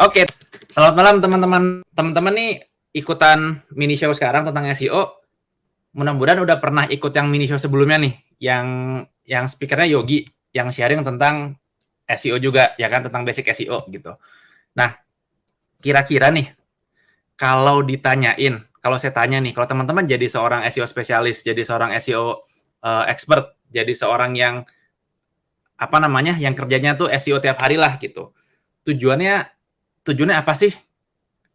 Oke, selamat malam teman-teman. Teman-teman nih ikutan mini show sekarang tentang SEO. Mudah-mudahan udah pernah ikut yang mini show sebelumnya nih, yang speakernya Yogi, yang sharing tentang SEO juga, ya kan, tentang basic SEO gitu. Nah, kira-kira nih, kalau saya tanya nih, kalau teman-teman jadi seorang SEO spesialis, jadi seorang SEO expert, jadi seorang yang yang kerjanya tuh SEO tiap hari lah gitu. Tujuannya tujuannya apa sih?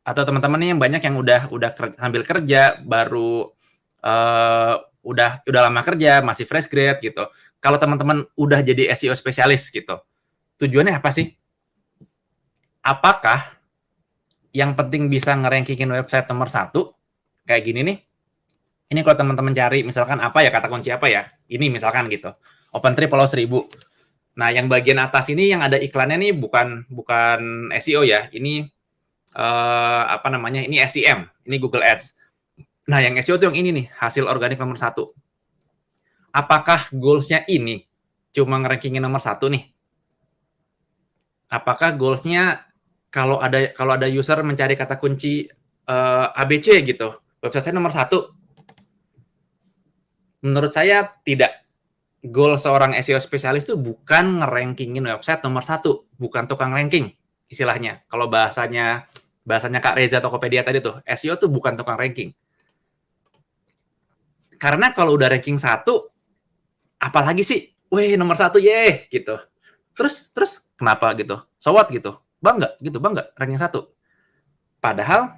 Atau teman-teman nih yang banyak yang udah sambil kerja baru uh, udah lama kerja masih fresh grade gitu. Kalau teman-teman udah jadi SEO spesialis gitu, tujuannya apa sih? Apakah yang penting bisa ngerankingin website nomor satu kayak gini nih? Ini kalau teman-teman cari misalkan apa ya, kata kunci apa ya? Ini misalkan gitu. OpenTree follow 1000. Nah, yang bagian atas ini yang ada iklannya nih bukan bukan SEO ya. Ini Ini SEM, ini Google Ads. Nah, yang SEO itu yang ini nih, hasil organik nomor satu. Apakah goals-nya ini cuma nge-rankingin nomor satu nih? Apakah goals-nya kalau ada user mencari kata kunci ABC gitu, website saya nomor satu? Menurut saya tidak. Goal seorang SEO spesialis itu bukan nge-rankingin website nomor satu, bukan tukang ranking istilahnya. Kalau bahasanya Kak Reza Tokopedia tadi tuh, SEO tuh bukan tukang ranking. Karena kalau udah ranking satu, apalagi sih? Weh, nomor satu, ye, gitu. Terus kenapa gitu? So what gitu? Bangga ranking satu. Padahal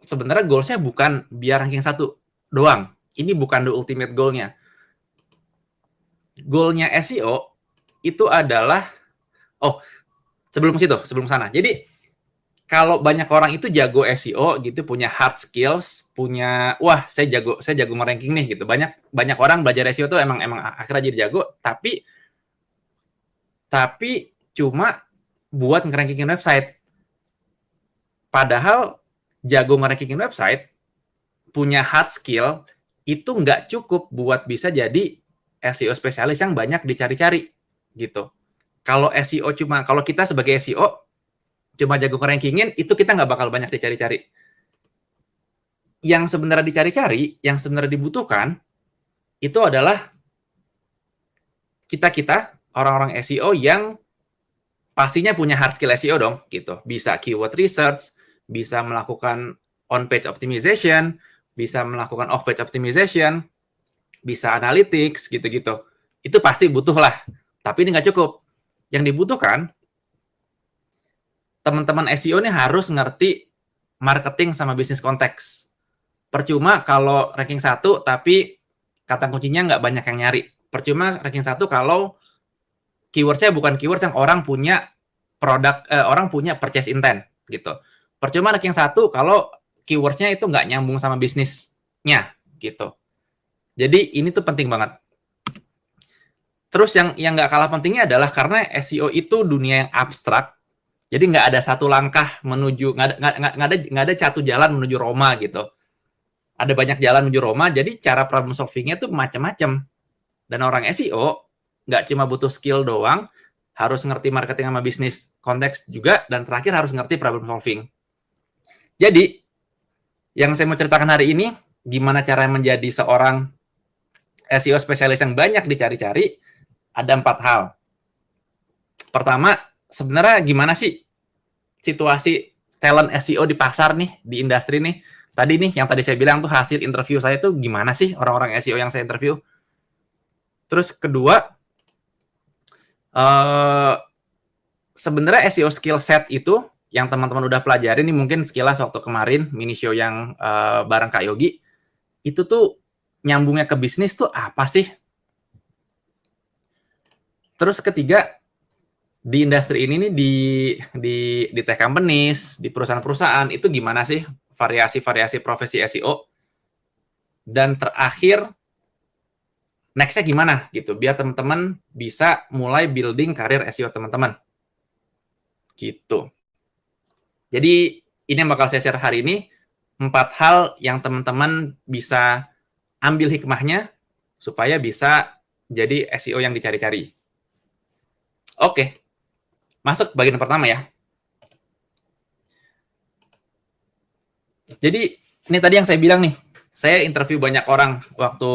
sebenarnya goalsnya bukan biar ranking satu doang. Ini bukan the ultimate goalnya. Goalnya SEO itu adalah sebelum sana. Jadi kalau banyak orang itu jago SEO gitu, punya hard skills, saya jago nge-ranking nih gitu. Banyak orang belajar SEO tuh emang akhirnya jadi jago, tapi cuma buat nge-rankingin website. Padahal jago nge-rankingin website, punya hard skill, itu nggak cukup buat bisa jadi SEO spesialis yang banyak dicari-cari gitu. Kalau kita sebagai SEO cuma jago nge-rankingin, itu kita nggak bakal banyak dicari-cari. Yang sebenarnya dicari-cari, yang sebenarnya dibutuhkan, itu adalah kita orang-orang SEO yang pastinya punya hard skill SEO dong, gitu. Bisa keyword research, bisa melakukan on-page optimization, bisa melakukan off-page optimization, bisa analytics, gitu-gitu. Itu pasti butuh lah. Tapi ini nggak cukup. Yang dibutuhkan, teman-teman SEO ini harus ngerti marketing sama bisnis konteks. Percuma kalau ranking 1, tapi kata kuncinya nggak banyak yang nyari. Percuma ranking 1 kalau keyword-nya bukan keyword yang orang punya orang punya purchase intent gitu. Percuma ranking 1 kalau keyword-nya itu nggak nyambung sama bisnisnya gitu. Jadi ini tuh penting banget. Terus yang nggak kalah pentingnya adalah karena SEO itu dunia yang abstrak, jadi nggak ada satu langkah menuju, nggak ada satu jalan menuju Roma gitu. Ada banyak jalan menuju Roma, jadi cara problem solvingnya tuh macam-macam. Dan orang SEO nggak cuma butuh skill doang, harus ngerti marketing sama bisnis konteks juga, dan terakhir harus ngerti problem solving. Jadi, yang saya mau ceritakan hari ini, gimana cara menjadi seorang SEO spesialis yang banyak dicari-cari, ada 4 hal. Pertama, sebenarnya gimana sih situasi talent SEO di pasar nih, di industri nih? Tadi nih, yang tadi saya bilang tuh hasil interview saya tuh gimana sih orang-orang SEO yang saya interview? Terus kedua, sebenarnya SEO skill set itu yang teman-teman udah pelajari nih mungkin sekilas waktu kemarin mini show yang bareng Kak Yogi, itu tuh nyambungnya ke bisnis tuh apa sih? Terus ketiga, di industri ini nih di tech companies, di perusahaan-perusahaan itu gimana sih variasi-variasi profesi SEO? Dan terakhir, next-nya gimana gitu biar teman-teman bisa mulai building karir SEO teman-teman. Gitu. Jadi ini yang bakal saya share hari ini, 4 hal yang teman-teman bisa ambil hikmahnya supaya bisa jadi SEO yang dicari-cari. Oke, Masuk bagian pertama ya. Jadi ini tadi yang saya bilang nih, saya interview banyak orang waktu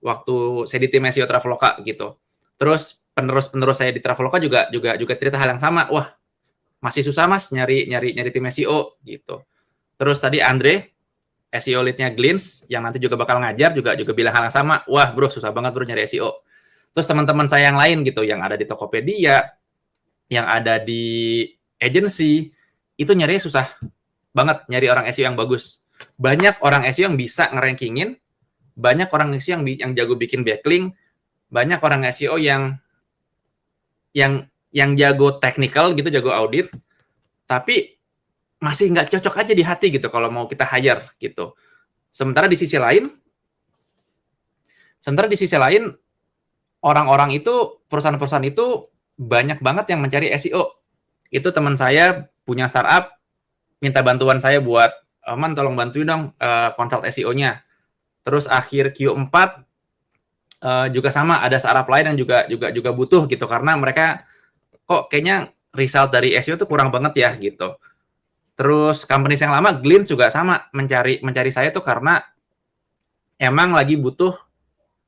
waktu saya di tim SEO Traveloka gitu. Terus penerus saya di Traveloka juga cerita hal yang sama. Wah, masih susah Mas nyari tim SEO gitu. Terus tadi Andre, SEO lead-nya Glints yang nanti juga bakal ngajar juga bilang hal yang sama. Wah, bro, susah banget bro nyari SEO. Terus teman-teman saya yang lain gitu, yang ada di Tokopedia, yang ada di agency, itu nyarinya susah banget nyari orang SEO yang bagus. Banyak orang SEO yang bisa ngerankingin, banyak orang SEO yang jago bikin backlink, banyak orang SEO yang jago technical gitu, jago audit, tapi masih nggak cocok aja di hati gitu kalau mau kita hire gitu. Sementara di sisi lain orang-orang itu, perusahaan-perusahaan itu banyak banget yang mencari SEO. Itu teman saya punya startup, minta bantuan saya buat, Man tolong bantuin dong consult SEO-nya. Terus akhir Q4 juga sama, ada startup lain yang juga butuh gitu, karena mereka kok kayaknya result dari SEO itu kurang banget ya gitu. Terus company yang lama, Glints juga sama, mencari saya tuh karena emang lagi butuh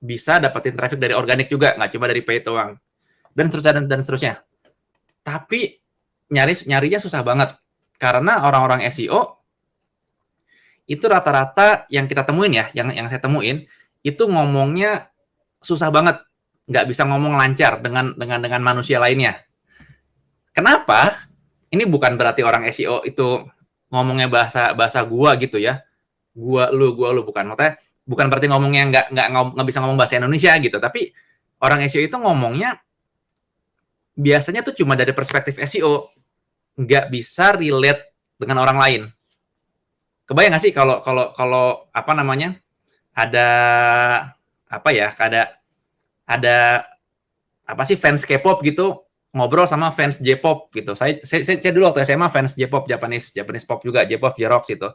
bisa dapetin traffic dari organik juga, nggak cuma dari paid doang. Dan seterusnya. Tapi nyarinya susah banget. Karena orang-orang SEO itu rata-rata yang kita temuin ya, yang saya temuin, itu ngomongnya susah banget. Nggak bisa ngomong lancar dengan manusia lainnya. Kenapa? Ini bukan berarti orang SEO itu ngomongnya bahasa gua gitu ya. Gua lu bukan. Maksudnya bukan berarti ngomongnya nggak bisa ngomong bahasa Indonesia gitu, tapi orang SEO itu ngomongnya biasanya tuh cuma dari perspektif SEO, nggak bisa relate dengan orang lain. Kebayang nggak sih kalau apa namanya, ada apa ya, ada apa sih, fans K-pop gitu ngobrol sama fans J-pop gitu. Saya dulu waktu SMA fans J-pop, Japanese pop juga, J-pop, J-rock gitu.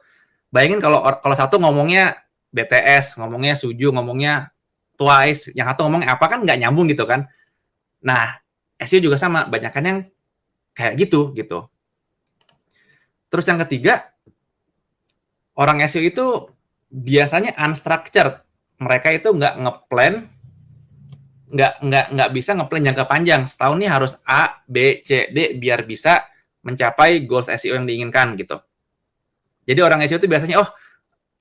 Bayangin kalau satu ngomongnya BTS, ngomongnya Suju, ngomongnya Twice, yang satu ngomongnya apa, kan nggak nyambung gitu kan. Nah, SEO juga sama, banyak kan yang kayak gitu. Terus yang ketiga, orang SEO itu biasanya unstructured. Mereka itu nggak bisa ngeplan jangka panjang. Setahun ini harus A, B, C, D biar bisa mencapai goals SEO yang diinginkan gitu. Jadi orang SEO itu biasanya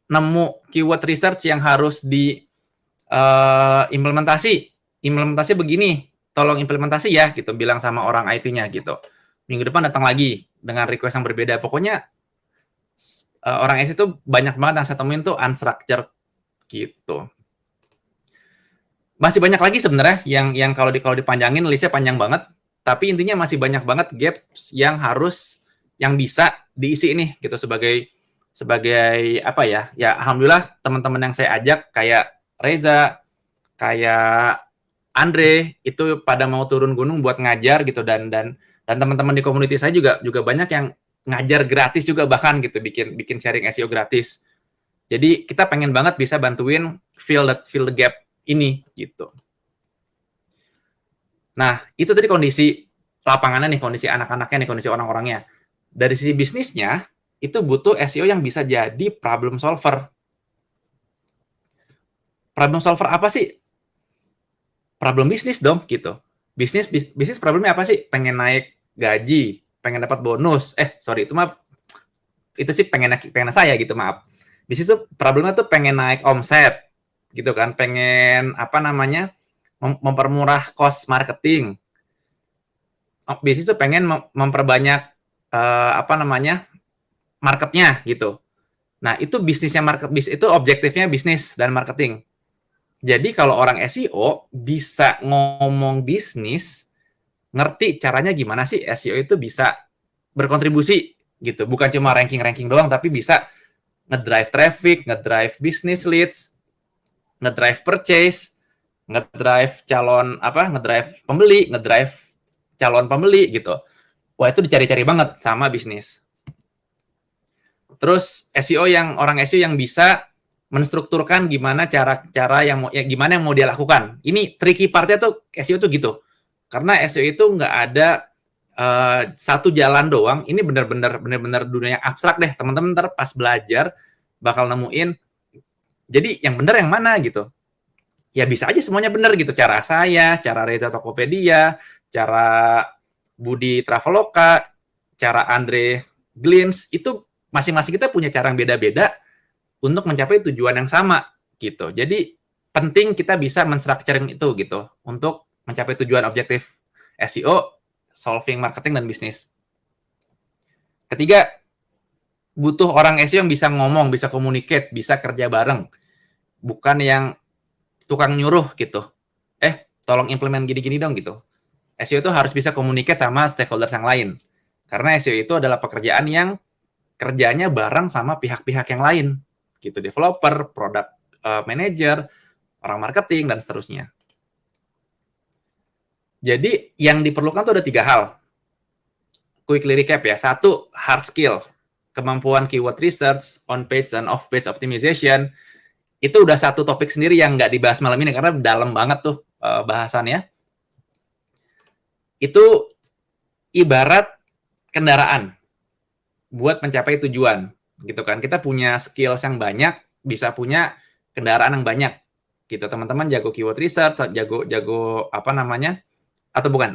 nemu keyword research yang harus di implementasi begini, tolong implementasi ya gitu, bilang sama orang IT-nya gitu. Minggu depan datang lagi dengan request yang berbeda. Pokoknya orang SEO itu banyak banget yang saya temuin tuh unstructured gitu. Masih banyak lagi sebenarnya yang kalau dipanjangin listnya panjang banget, tapi intinya masih banyak banget gaps yang bisa diisi nih gitu, sebagai apa ya? Ya alhamdulillah teman-teman yang saya ajak kayak Reza, kayak Andre itu pada mau turun gunung buat ngajar gitu, dan teman-teman di community saya juga banyak yang ngajar gratis juga, bahkan gitu, bikin sharing SEO gratis. Jadi kita pengen banget bisa bantuin fill the gap ini gitu. Nah, itu tadi kondisi lapangannya nih, kondisi anak-anaknya nih, kondisi orang-orangnya. Dari sisi bisnisnya, itu butuh SEO yang bisa jadi problem solver. Problem solver apa sih? Problem bisnis dong gitu. Bisnis problemnya apa sih? Pengen naik gaji, pengen dapat bonus. Itu sih pengen saya gitu, maaf. Bisnis tuh problemnya tuh pengen naik omset gitu kan, pengen apa namanya, mempermurah cost marketing. Bisnis tuh pengen memperbanyak apa namanya, marketnya gitu. Nah, itu bisnisnya itu objektifnya bisnis dan marketing. Jadi kalau orang SEO bisa ngomong bisnis, ngerti caranya gimana sih SEO itu bisa berkontribusi gitu. Bukan cuma ranking doang, tapi bisa ngedrive traffic, ngedrive business leads, ngedrive purchase, ngedrive pembeli, ngedrive calon pembeli gitu. Wah, itu dicari-cari banget sama bisnis. Terus orang SEO yang bisa menstrukturkan gimana cara yang mau dia lakukan. Ini tricky partnya tuh SEO tuh gitu. Karena SEO itu nggak ada satu jalan doang. Ini benar-benar dunia yang abstrak deh. Teman-teman ntar pas belajar bakal nemuin. Jadi yang benar yang mana gitu. Ya bisa aja semuanya benar gitu. Cara saya, cara Reza Tokopedia, cara Budi Traveloka, cara Andre Glins, itu masing-masing kita punya cara yang beda-beda untuk mencapai tujuan yang sama gitu. Jadi penting kita bisa men-structuring itu gitu untuk mencapai tujuan objektif SEO, solving marketing dan bisnis. Ketiga, butuh orang SEO yang bisa ngomong, bisa communicate, bisa kerja bareng. Bukan yang tukang nyuruh gitu. Tolong implement gini-gini dong gitu. SEO itu harus bisa communicate sama stakeholders yang lain. Karena SEO itu adalah pekerjaan yang kerjanya bareng sama pihak-pihak yang lain. Gitu, developer, product manager, orang marketing, dan seterusnya. Jadi, yang diperlukan tuh ada 3 hal. Quickly recap ya. 1, hard skill. Kemampuan keyword research, on-page dan off-page optimization. Itu udah satu topik sendiri yang nggak dibahas malam ini, karena dalam banget tuh bahasannya. Itu ibarat kendaraan buat mencapai tujuan. Gitu kan. Kita punya skills yang banyak, bisa punya kendaraan yang banyak. Gitu, teman-teman jago keyword research, jago apa namanya, atau bukan,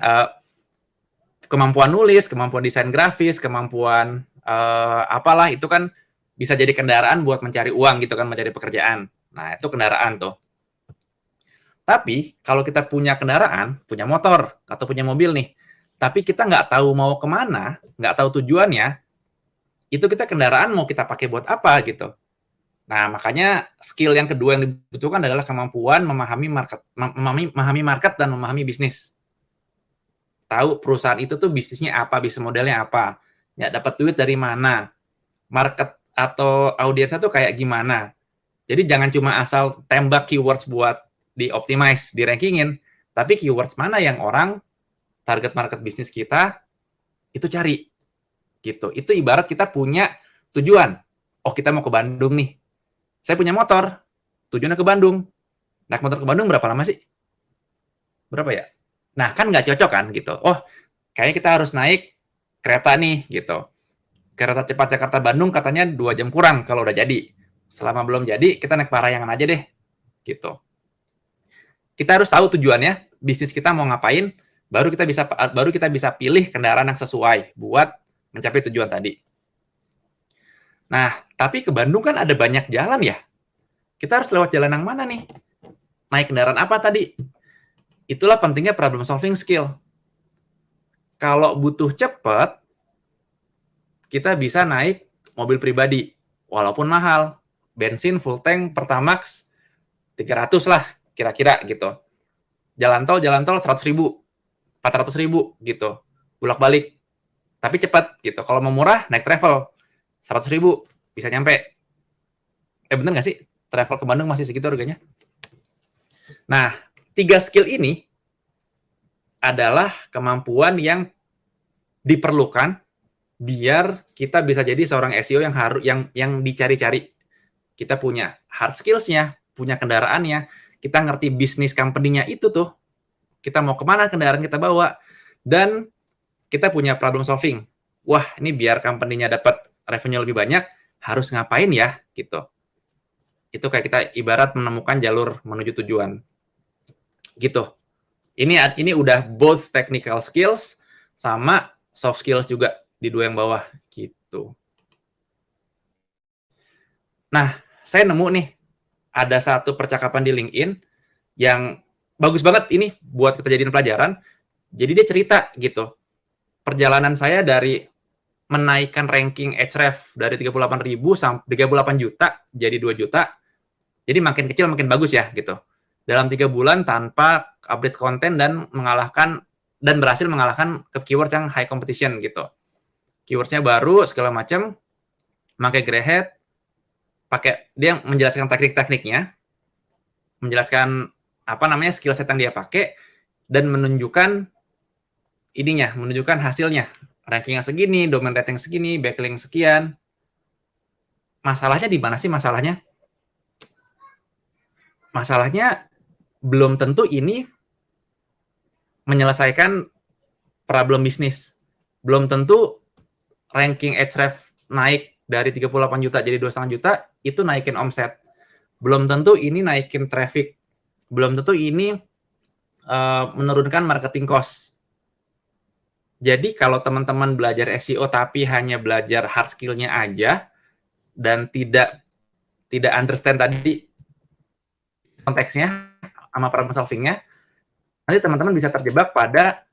kemampuan nulis, kemampuan desain grafis, kemampuan apalah, itu kan bisa jadi kendaraan buat mencari uang gitu kan, mencari pekerjaan. Nah, itu kendaraan tuh. Tapi, kalau kita punya kendaraan, punya motor, atau punya mobil nih, tapi kita nggak tahu mau kemana, nggak tahu tujuannya, itu kita kendaraan mau kita pakai buat apa gitu. Nah, makanya skill yang kedua yang dibutuhkan adalah kemampuan memahami market dan memahami bisnis. Tahu perusahaan itu tuh bisnisnya apa, bisnis modelnya apa, ya dapat duit dari mana, market atau audiensnya tuh kayak gimana. Jadi jangan cuma asal tembak keywords buat di-optimize, di-rankingin, tapi keywords mana yang orang target market bisnis kita itu cari. Gitu. Itu ibarat kita punya tujuan. Oh, kita mau ke Bandung nih. Saya punya motor, tujuannya ke Bandung. Naik motor ke Bandung berapa lama sih? Berapa ya? Nah, kan nggak cocok kan gitu. Oh, kayaknya kita harus naik kereta nih gitu. Kereta cepat Jakarta-Bandung katanya 2 jam kurang kalau udah jadi. Selama belum jadi, kita naik Parahyangan aja deh. Gitu. Kita harus tahu tujuannya, bisnis kita mau ngapain, baru kita bisa pilih kendaraan yang sesuai buat mencapai tujuan tadi. Nah, tapi ke Bandung kan ada banyak jalan ya. Kita harus lewat jalan yang mana nih? Naik kendaraan apa tadi? Itulah pentingnya problem solving skill. Kalau butuh cepat, kita bisa naik mobil pribadi, walaupun mahal. Bensin full tank Pertamax 300 lah, kira-kira gitu. Jalan tol 100.000, 400.000 gitu, bolak-balik. Tapi cepat gitu. Kalau mau murah, naik travel 100.000 bisa nyampe. Bener nggak sih? Travel ke Bandung masih segitu harganya. Nah, 3 skill ini adalah kemampuan yang diperlukan biar kita bisa jadi seorang SEO yang dicari-cari. Kita punya hard skills-nya, punya kendaraannya, kita ngerti bisnis company-nya itu tuh, kita mau kemana kendaraan kita bawa, dan kita punya problem solving. Wah, ini biar company-nya dapat revenue lebih banyak, harus ngapain ya, gitu. Itu kayak kita ibarat menemukan jalur menuju tujuan. Gitu. Ini udah both technical skills sama soft skills juga di 2 yang bawah, gitu. Nah, saya nemu nih, ada satu percakapan di LinkedIn yang bagus banget ini buat kita jadiin pelajaran. Jadi dia cerita gitu, perjalanan saya dari menaikkan ranking Ahrefs dari 38.000 sampai 38 juta jadi 2 juta. Jadi makin kecil makin bagus ya gitu. Dalam 3 bulan tanpa update konten dan berhasil mengalahkan ke keywords yang high competition gitu. Keywordsnya baru segala macam, pakai grey hat, dia menjelaskan teknik-tekniknya, menjelaskan apa namanya skill set yang dia pakai, dan menunjukkan hasilnya. Rankingnya segini, domain rating segini, backlink sekian. Masalahnya di mana sih masalahnya? Masalahnya belum tentu ini menyelesaikan problem bisnis. Belum tentu ranking Ahrefs naik dari 38 juta jadi 2,5 juta, itu naikin omset. Belum tentu ini naikin traffic. Belum tentu ini menurunkan marketing cost. Jadi kalau teman-teman belajar SEO tapi hanya belajar hard skill-nya aja dan tidak understand tadi konteksnya sama problem solving-nya, nanti teman-teman bisa terjebak pada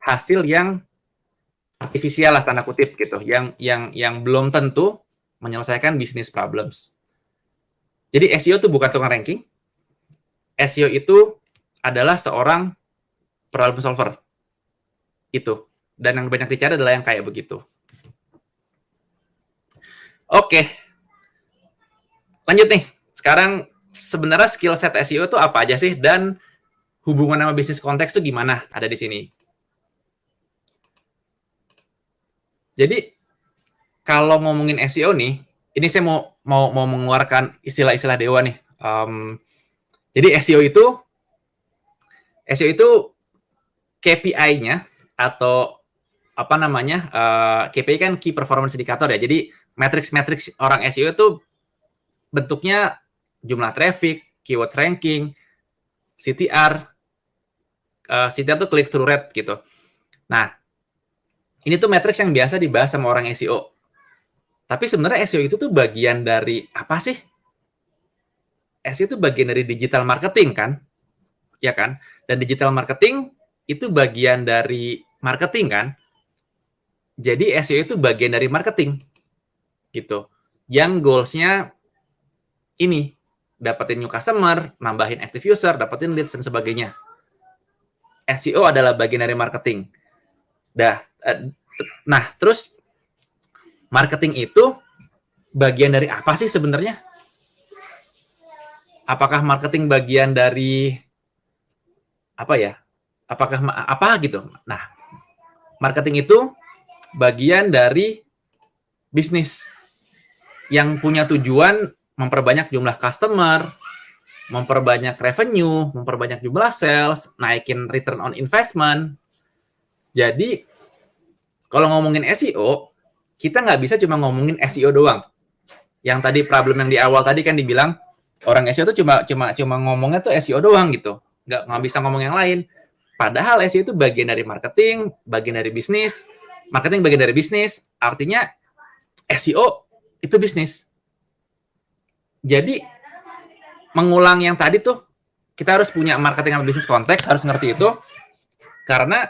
hasil yang artifisial lah tanda kutip gitu, yang belum tentu menyelesaikan business problems. Jadi SEO itu bukan tukang ranking. SEO itu adalah seorang problem solver. Itu. Dan yang banyak dicari adalah yang kayak begitu. Oke. Lanjut nih. Sekarang sebenarnya skill set SEO itu apa aja sih? Dan hubungan sama bisnis konteks itu gimana? Ada di sini. Jadi, kalau ngomongin SEO nih, ini saya mau mengeluarkan istilah-istilah dewa nih. Jadi SEO itu KPI-nya atau apa namanya, KPI kan Key Performance Indicator ya. Jadi matriks orang SEO itu bentuknya jumlah traffic, keyword ranking, CTR. CTR itu click through rate gitu. Nah, ini tuh matriks yang biasa dibahas sama orang SEO. Tapi sebenarnya SEO itu tuh bagian dari apa sih? SEO itu bagian dari digital marketing kan? Ya kan? Dan digital marketing itu bagian dari marketing kan? Jadi SEO itu bagian dari marketing. Gitu. Yang goals-nya ini, dapetin new customer, nambahin active user, dapetin leads dan sebagainya. SEO adalah bagian dari marketing. Nah, terus marketing itu bagian dari apa sih sebenarnya? Apakah marketing bagian dari apa ya? Apakah apa gitu? Nah, marketing itu bagian dari bisnis yang punya tujuan memperbanyak jumlah customer, memperbanyak revenue, memperbanyak jumlah sales, naikin return on investment. Jadi, kalau ngomongin SEO, kita nggak bisa cuma ngomongin SEO doang. Yang tadi problem yang di awal tadi kan dibilang, orang SEO itu cuma ngomongnya tuh SEO doang gitu. Nggak bisa ngomong yang lain. Padahal SEO itu bagian dari marketing, bagian dari bisnis. Marketing bagian dari bisnis, artinya SEO itu bisnis. Jadi, mengulang yang tadi tuh, kita harus punya marketing sama bisnis konteks, harus ngerti itu. Karena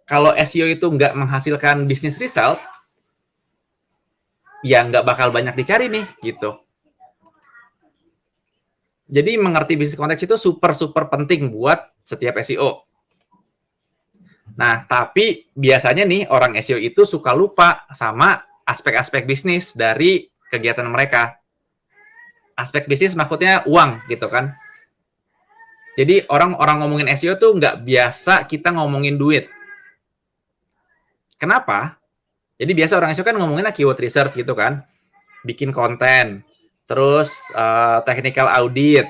kalau SEO itu nggak menghasilkan bisnis result, ya nggak bakal banyak dicari nih, gitu. Jadi mengerti bisnis konteks itu super penting buat setiap SEO. Nah, tapi biasanya nih orang SEO itu suka lupa sama aspek-aspek bisnis dari kegiatan mereka. Aspek bisnis maksudnya uang gitu kan. Jadi orang ngomongin SEO tuh nggak biasa kita ngomongin duit. Kenapa? Jadi biasa orang SEO kan ngomonginnya keyword research gitu kan. Bikin konten. Terus technical audit,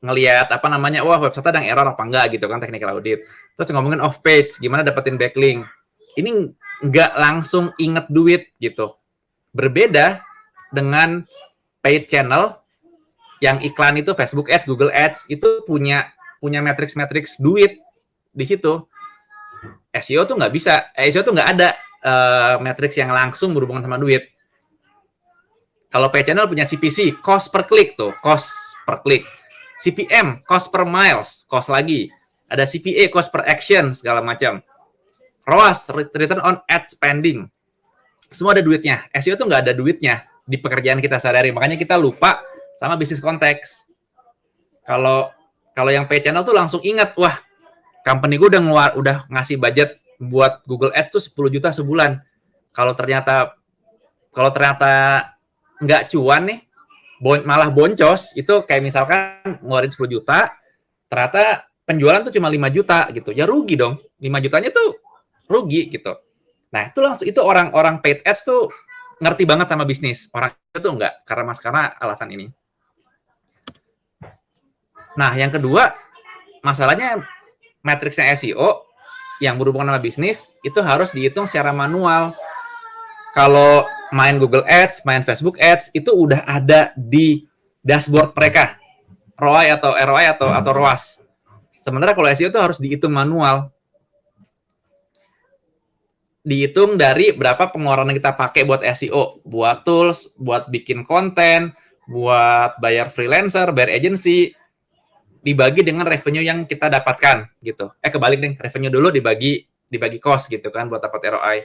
ngelihat apa namanya, wah website ada yang error apa enggak gitu kan, technical audit. Terus ngomongin off page, gimana dapetin backlink. Ini nggak langsung inget duit gitu. Berbeda dengan paid channel yang iklan itu Facebook Ads, Google Ads itu punya matriks duit di situ. SEO tuh nggak bisa, SEO tuh nggak ada matriks yang langsung berhubungan sama duit. Kalau paid channel punya CPC, cost per click tuh, cost per click. CPM, cost per miles, cost lagi. Ada CPA, cost per action, segala macam. ROAS, return on ad spending. Semua ada duitnya. SEO tuh nggak ada duitnya di pekerjaan kita sehari-hari. Makanya kita lupa sama bisnis konteks. Kalau yang paid channel tuh langsung ingat, wah, company gue udah ngasih budget buat Google Ads tuh 10 juta sebulan. Kalau ternyata nggak cuan nih, malah boncos, itu kayak misalkan ngeluarin 10 juta, ternyata penjualan tuh cuma 5 juta gitu. Ya rugi dong. 5 jutanya tuh rugi gitu. Nah, itu orang paid ads tuh ngerti banget sama bisnis. Orang itu enggak, karena alasan ini. Nah, yang kedua, masalahnya matriksnya SEO yang berhubungan sama bisnis itu harus dihitung secara manual. Kalau main Google Ads, main Facebook Ads itu udah ada di dashboard mereka, ROI atau ROAS. Sementara kalau SEO itu harus dihitung manual. Dihitung dari berapa pengeluaran yang kita pakai buat SEO, buat tools, buat bikin konten, buat bayar freelancer, bayar agency, dibagi dengan revenue yang kita dapatkan gitu. Kebalik nih, revenue dulu dibagi cost gitu kan buat dapat ROI.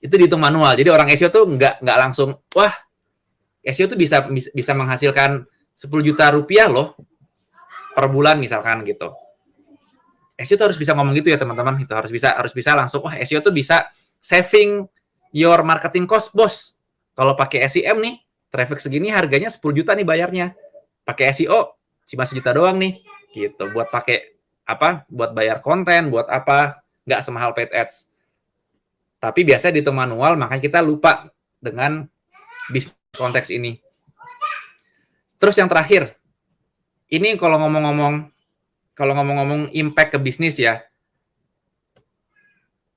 Itu dihitung manual. Jadi orang SEO tuh nggak langsung, wah SEO tuh bisa menghasilkan 10 juta rupiah loh per bulan misalkan gitu. SEO tuh harus bisa ngomong gitu ya teman-teman. Itu harus bisa langsung, wah SEO tuh bisa saving your marketing cost, bos. Kalau pakai SEM nih, traffic segini harganya 10 juta nih bayarnya. Pakai SEO cuma 1 juta doang nih. Gitu. Buat pakai apa? Buat bayar konten, buat apa? Nggak semahal paid ads. Tapi biasanya dihitung manual, makanya kita lupa dengan bisnis konteks ini. Terus yang terakhir, ini kalau ngomong-ngomong impact ke bisnis ya,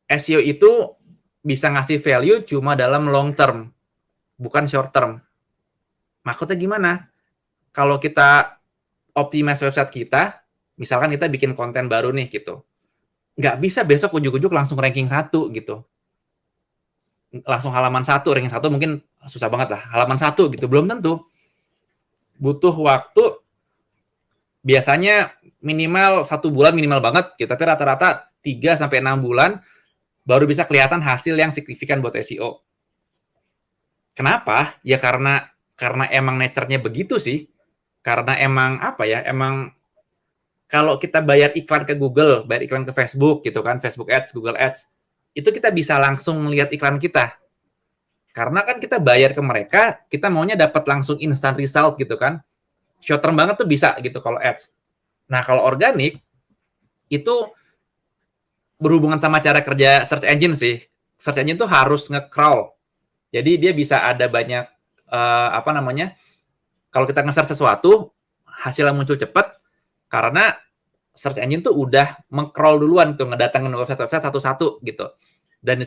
SEO itu bisa ngasih value cuma dalam long term, bukan short term. Maksudnya gimana? Kalau kita optimize website kita, misalkan kita bikin konten baru nih gitu, nggak bisa besok ujuk-ujuk langsung ranking 1 gitu. Langsung halaman 1, ranking 1 mungkin susah banget lah. Halaman 1 gitu, belum tentu. Butuh waktu, biasanya minimal 1 bulan minimal banget gitu, tapi rata-rata 3-6 bulan baru bisa kelihatan hasil yang signifikan buat SEO. Kenapa? Ya karena emang nature-nya begitu sih. Karena emang apa ya, emang kalau kita bayar iklan ke Google, bayar iklan ke Facebook gitu kan, Facebook Ads, Google Ads, itu kita bisa langsung melihat iklan kita. Karena kan kita bayar ke mereka, kita maunya dapat langsung instant result gitu kan. Short term banget tuh bisa gitu kalau ads. Nah, kalau organik, itu berhubungan sama cara kerja search engine sih. Search engine tuh harus nge-crawl. Jadi dia bisa ada banyak, kalau kita nge-search sesuatu, hasilnya muncul cepat, karena search engine tuh udah meng-crawl duluan tuh, ngedatangin website-website satu-satu gitu. Dan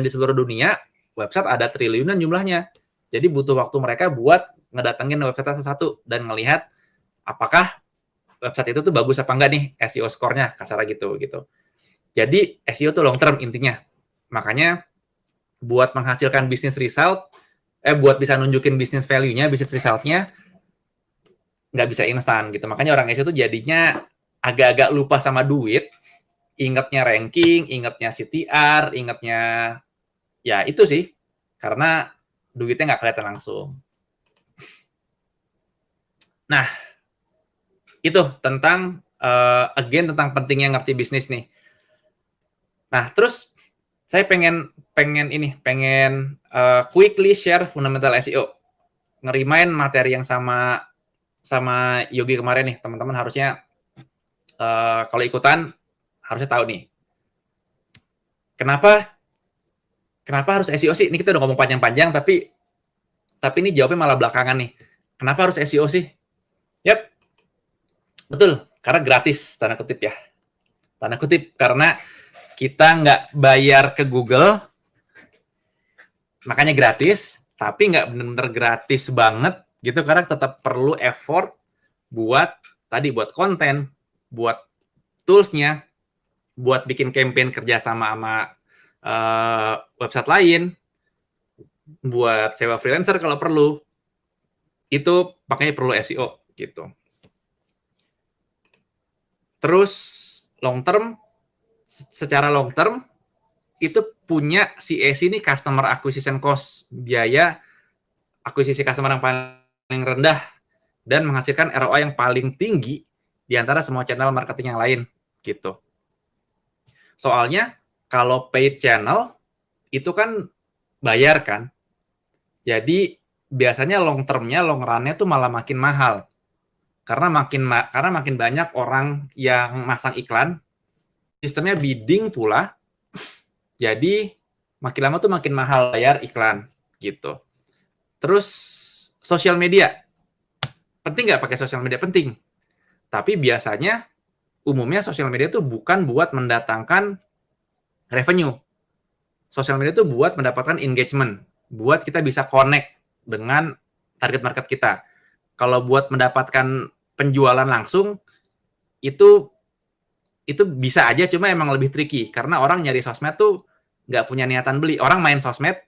di seluruh dunia, website ada triliunan jumlahnya. Jadi butuh waktu mereka buat ngedatengin website satu-satu dan ngelihat apakah website itu tuh bagus apa enggak nih SEO score-nya, kasar gitu. Jadi SEO tuh long term intinya. Makanya buat menghasilkan bisnis result, buat bisa nunjukin bisnis value-nya, bisnis result-nya, nggak bisa instan gitu. Makanya orang SEO tuh jadinya agak-agak lupa sama duit, ingatnya ranking, ingatnya CTR, ingatnya ya itu sih, karena duitnya nggak kelihatan langsung. Nah, itu tentang, tentang pentingnya ngerti bisnis nih. Nah, terus saya pengen quickly share fundamental SEO. Ngerimain materi yang sama Yogi kemarin nih, teman-teman harusnya kalau ikutan harusnya tahu nih. Kenapa harus SEO sih? Ini kita udah ngomong panjang-panjang, tapi ini jawabnya malah belakangan nih. Kenapa harus SEO sih? Yap, betul, karena gratis, tanda kutip ya. Tanda kutip, karena kita nggak bayar ke Google, makanya gratis, tapi nggak benar-benar gratis banget gitu, karena tetap perlu effort buat konten, buat tools-nya, buat bikin campaign kerjasama sama website lain, buat sewa freelancer kalau perlu. Itu makanya perlu SEO gitu. Terus secara long term itu punya CAC ini customer acquisition cost, biaya akuisisi customer yang paling rendah dan menghasilkan ROI yang paling tinggi di antara semua channel marketing yang lain gitu. Soalnya kalau paid channel itu kan bayar kan. Jadi biasanya long term-nya, long run-nya tuh malah makin mahal. Karena makin banyak orang yang masang iklan, sistemnya bidding pula. Jadi makin lama tuh makin mahal bayar iklan gitu. Terus sosial media. Penting nggak pakai sosial media? Penting. Tapi biasanya umumnya sosial media itu bukan buat mendatangkan revenue. Sosial media itu buat mendapatkan engagement, buat kita bisa connect dengan target market kita. Kalau buat mendapatkan penjualan langsung, itu bisa aja, cuma emang lebih tricky. Karena orang nyari sosmed tuh nggak punya niatan beli. Orang main sosmed,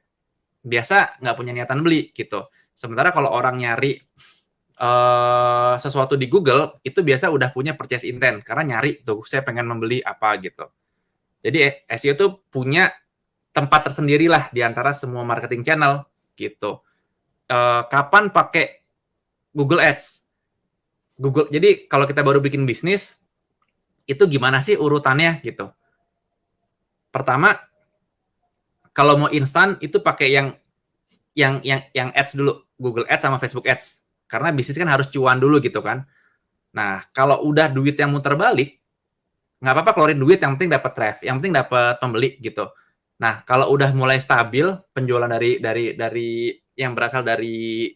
biasa nggak punya niatan beli, gitu. Sementara kalau orang nyari sesuatu di Google, itu biasa udah punya purchase intent. Karena nyari tuh, saya pengen membeli apa, gitu. Jadi SEO tuh punya tempat tersendiri lah di antara semua marketing channel, gitu. Kapan pakai Google Ads? Jadi kalau kita baru bikin bisnis, itu gimana sih urutannya, gitu. Pertama, kalau mau instan itu pakai yang ads dulu, Google Ads sama Facebook Ads. Karena bisnis kan harus cuan dulu gitu kan. Nah, kalau udah duit yang muter balik, nggak apa-apa keluarin duit, yang penting dapat traffic, yang penting dapat pembeli gitu. Nah, kalau udah mulai stabil penjualan dari yang berasal dari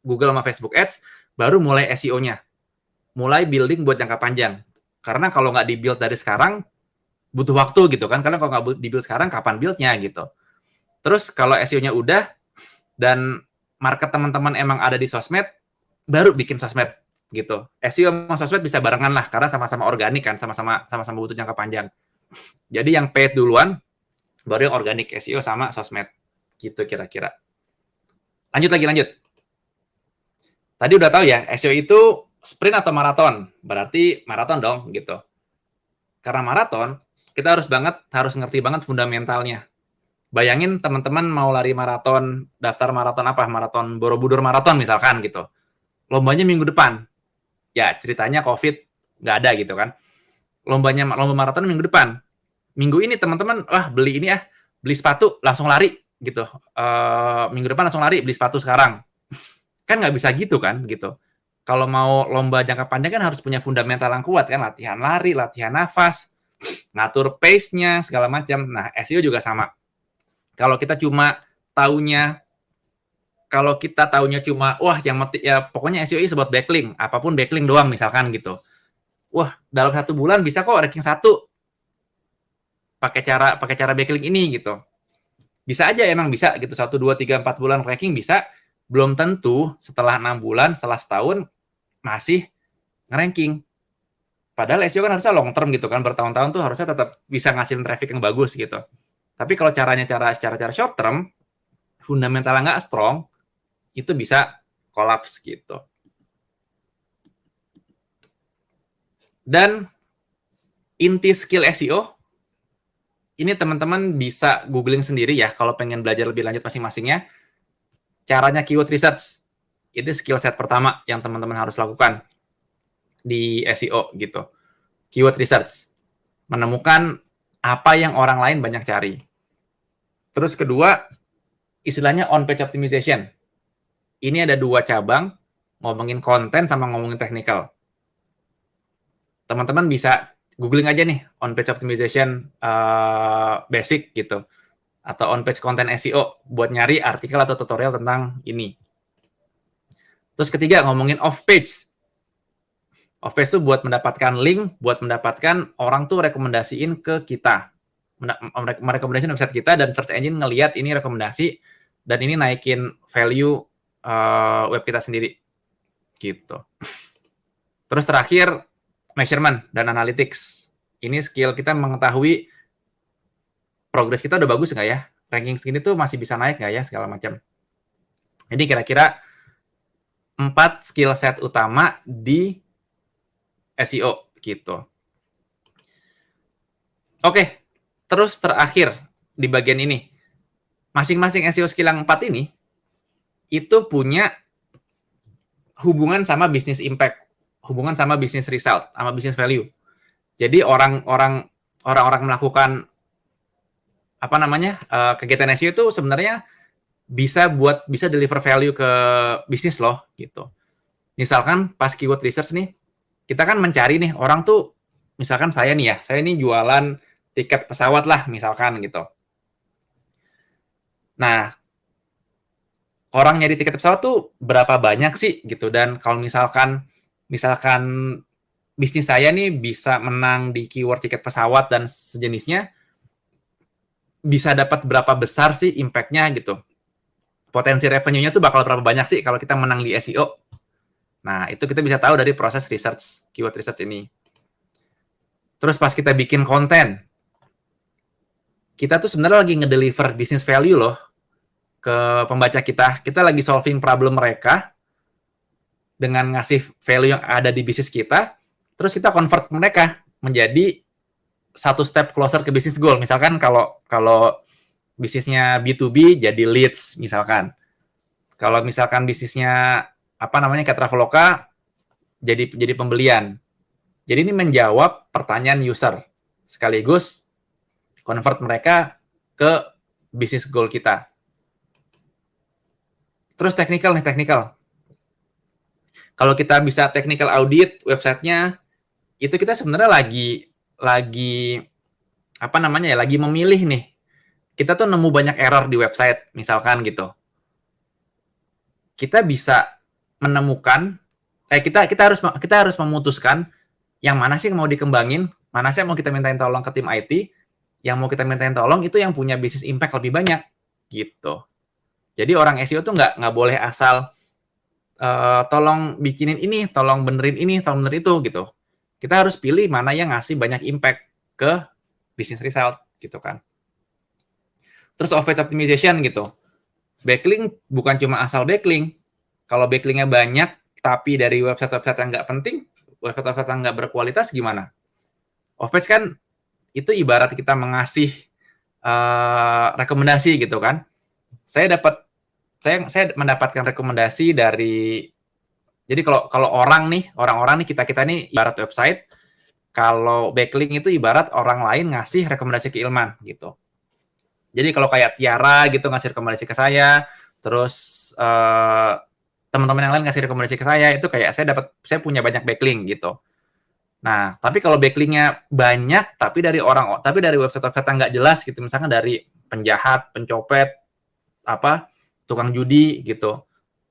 Google sama Facebook Ads, baru mulai SEO-nya. Mulai building buat jangka panjang. Karena kalau nggak di-build dari sekarang, butuh waktu gitu kan. Karena kalau nggak di-build sekarang, kapan build-nya gitu. Terus kalau SEO-nya udah, dan market teman-teman emang ada di sosmed, baru bikin sosmed gitu. SEO sama sosmed bisa barengan lah, karena sama-sama organik kan, sama-sama butuh jangka panjang. Jadi yang paid duluan, baru yang organik, SEO sama sosmed. Gitu kira-kira. Lanjut. Tadi udah tahu ya, SEO itu sprint atau maraton. Berarti maraton dong, gitu. Karena maraton, kita harus ngerti banget fundamentalnya. Bayangin teman-teman mau lari maraton, daftar maraton apa? Maraton Borobudur maraton misalkan gitu. Lombanya minggu depan. Ya, ceritanya COVID nggak ada gitu kan. Lomba maraton minggu depan. Minggu ini teman-teman, beli sepatu, langsung lari gitu. Minggu depan langsung lari, beli sepatu sekarang. Kan nggak bisa gitu kan, gitu. Kalau mau lomba jangka panjang kan harus punya fundamental yang kuat kan, latihan lari, latihan nafas, ngatur pace-nya, segala macam. Nah, SEO juga sama. Kalau kita taunya cuma pokoknya SEO is about backlink, apapun backlink doang misalkan gitu. Wah, dalam 1 bulan bisa kok ranking 1 pakai cara backlink ini gitu. Bisa aja emang bisa gitu, 1, 2, 3, 4 bulan ranking bisa, belum tentu setelah 6 bulan, setelah setahun masih nge-ranking. Padahal SEO kan harusnya long term gitu kan, bertahun-tahun tuh harusnya tetap bisa ngasilin traffic yang bagus gitu. Tapi kalau secara short term, fundamentalnya nggak strong, itu bisa kolaps gitu. Dan inti skill SEO, ini teman-teman bisa googling sendiri ya, kalau pengen belajar lebih lanjut masing-masingnya. Caranya keyword research, itu skill set pertama yang teman-teman harus lakukan di SEO gitu. Keyword research, menemukan apa yang orang lain banyak cari. Terus kedua, istilahnya on-page optimization. Ini ada 2 cabang, ngomongin konten sama ngomongin technical. Teman-teman bisa googling aja nih, on-page optimization basic gitu. Atau on-page content SEO, buat nyari artikel atau tutorial tentang ini. Terus ketiga, ngomongin off-page. Off-page itu buat mendapatkan link, buat mendapatkan orang tuh rekomendasiin ke kita. Merekomendasikan website kita, dan search engine ngelihat ini rekomendasi, dan ini naikin value web kita sendiri. Gitu. Terus terakhir, measurement dan analytics. Ini skill kita mengetahui progres kita udah bagus nggak ya? Ranking segini tuh masih bisa naik nggak ya? Segala macam. Jadi kira-kira 4 skill set utama di SEO gitu. Oke, terus terakhir di bagian ini, masing-masing SEO skill yang 4 ini itu punya hubungan sama business impact, hubungan sama business result, sama business value. Jadi orang-orang melakukan kegiatan SEO itu sebenarnya bisa deliver value ke bisnis loh gitu. Misalkan pas keyword research nih, kita kan mencari nih orang tuh, misalkan saya nih jualan tiket pesawat lah misalkan gitu. Nah, orang nyari tiket pesawat tuh berapa banyak sih gitu, dan kalau misalkan bisnis saya nih bisa menang di keyword tiket pesawat dan sejenisnya, bisa dapat berapa besar sih impact-nya gitu. Potensi revenue-nya tuh bakal berapa banyak sih kalau kita menang di SEO. Nah, itu kita bisa tahu dari proses research, keyword research ini. Terus pas kita bikin konten, kita tuh sebenarnya lagi ngedeliver business value loh ke pembaca kita. Kita lagi solving problem mereka dengan ngasih value yang ada di bisnis kita, terus kita convert mereka menjadi satu step closer ke bisnis goal. Misalkan kalau bisnisnya B2B jadi leads misalkan. Kalau misalkan bisnisnya kayak Traveloka jadi pembelian. Jadi ini menjawab pertanyaan user sekaligus convert mereka ke bisnis goal kita. Terus technical. Kalau kita bisa technical audit websitenya, itu kita sebenarnya lagi memilih nih. Kita tuh nemu banyak error di website, misalkan gitu. Kita bisa menemukan, kita harus memutuskan yang mana sih yang mau dikembangin, mana sih yang mau kita mintain tolong ke tim IT, yang mau kita mintain tolong itu yang punya business impact lebih banyak, gitu. Jadi orang SEO tuh nggak boleh asal tolong bikinin ini, tolong benerin ini, tolong benerin itu, gitu. Kita harus pilih mana yang ngasih banyak impact ke business result, gitu kan. Terus off-page optimization gitu. Backlink bukan cuma asal backlink. Kalau backlinknya banyak, tapi dari website-website yang nggak penting, website-website yang nggak berkualitas gimana? Off-page kan itu ibarat kita mengasih rekomendasi gitu kan. Saya mendapatkan rekomendasi dari, jadi kalau orang-orang nih kita nih ibarat website, kalau backlink itu ibarat orang lain ngasih rekomendasi ke Ilman gitu. Jadi kalau kayak Tiara gitu ngasih rekomendasi ke saya, terus teman-teman yang lain ngasih rekomendasi ke saya, itu kayak saya punya banyak backlink gitu. Nah, tapi kalau backlinknya banyak, tapi dari website-website yang nggak jelas gitu, misalnya dari penjahat, pencopet, tukang judi gitu,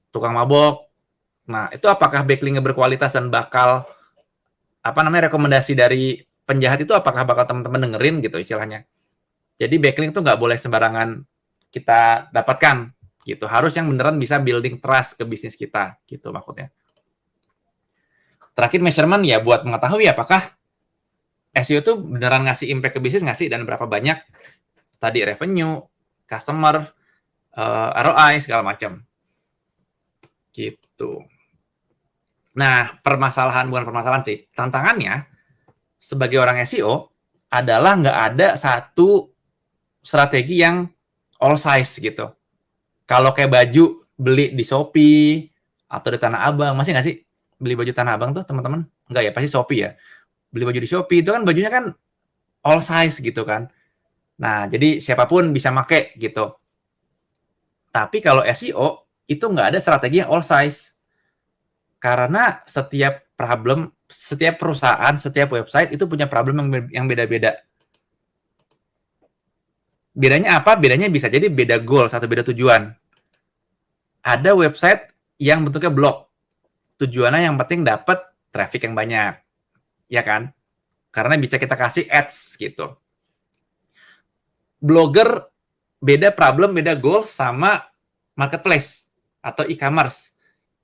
tukang mabok. Nah, itu apakah backlinknya berkualitas dan bakal rekomendasi dari penjahat itu apakah bakal teman-teman dengerin gitu istilahnya. Jadi backlink tuh nggak boleh sembarangan kita dapatkan gitu. Harus yang beneran bisa building trust ke bisnis kita gitu maksudnya. Terakhir measurement ya buat mengetahui apakah SEO tuh beneran ngasih impact ke bisnis nggak sih dan berapa banyak. Tadi revenue, customer, ROI segala macam. Gitu. Nah, bukan permasalahan sih. Tantangannya sebagai orang SEO adalah nggak ada satu strategi yang all size gitu. Kalau kayak baju beli di Shopee atau di Tanah Abang, masih nggak sih beli baju Tanah Abang tuh teman-teman? Nggak ya, pasti Shopee ya. Beli baju di Shopee itu kan bajunya kan all size gitu kan. Nah, jadi siapapun bisa make gitu. Tapi kalau SEO itu nggak ada strategi yang all size. Karena setiap perusahaan, setiap website itu punya problem yang beda-beda. Bedanya apa? Bedanya bisa jadi beda goals atau beda tujuan. Ada website yang bentuknya blog. Tujuannya yang penting dapat traffic yang banyak. Ya kan? Karena bisa kita kasih ads gitu. Blogger beda problem, beda goal sama marketplace atau e-commerce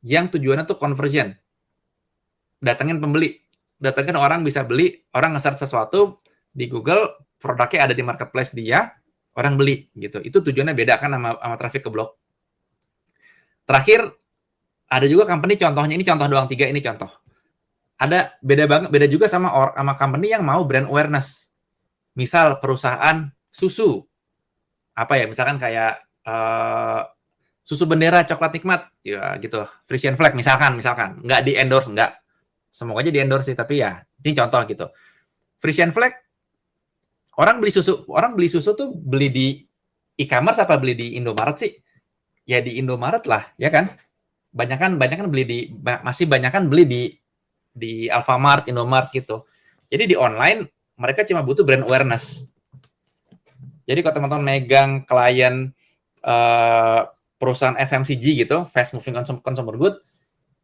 yang tujuannya tuh conversion. Datangin pembeli. Datangin orang bisa beli, orang nge-search sesuatu di Google, produknya ada di marketplace dia, orang beli gitu. Itu tujuannya beda kan sama traffic ke blog. Terakhir, ada juga company contohnya, ini contoh doang, 3 ini contoh. Ada beda juga sama company yang mau brand awareness. Misal perusahaan susu. Misalkan kayak susu bendera coklat nikmat, ya gitu. Frisian Flag misalkan. Nggak di-endorse, nggak. Semoga aja di-endorse sih, tapi ya, ini contoh gitu. Frisian Flag, orang beli susu tuh beli di e-commerce apa beli di Indomaret sih? Ya di Indomaret lah, ya kan? Banyakan beli di Alfamart, Indomart gitu. Jadi di online mereka cuma butuh brand awareness. Jadi kalau teman-teman megang klien perusahaan FMCG gitu, fast moving consumer good,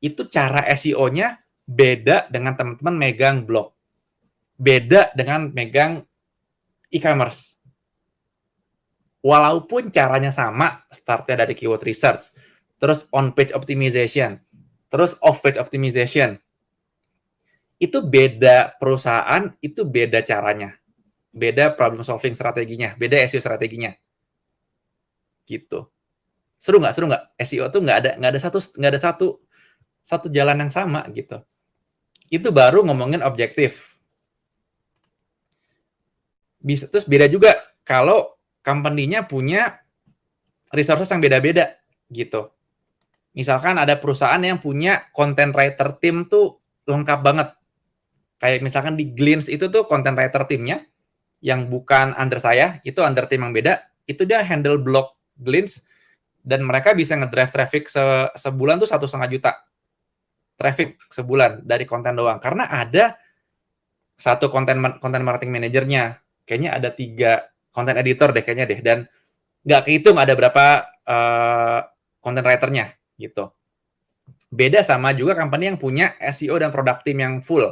itu cara SEO-nya beda dengan teman-teman megang blog, beda dengan megang e-commerce. Walaupun caranya sama, startnya dari keyword research, terus on-page optimization, terus off-page optimization, itu beda perusahaan, itu beda caranya, beda problem solving strateginya, beda SEO strateginya, gitu. Seru nggak? Seru nggak? SEO tuh nggak ada satu jalan yang sama gitu. Itu baru ngomongin objektif. Bisa terus beda juga kalau company-nya punya resources yang beda-beda gitu. Misalkan ada perusahaan yang punya content writer team tuh lengkap banget. Kayak misalkan di Glints itu tuh content writer timnya yang bukan under saya, itu under tim yang beda, itu dia handle blog Glints dan mereka bisa ngedrive traffic sebulan tuh 1,5 juta traffic sebulan dari konten doang. Karena ada satu konten marketing manajernya, kayaknya ada 3 content editor deh kayaknya deh, dan nggak kehitung ada berapa content writer-nya gitu. Beda sama juga company yang punya SEO dan product team yang full.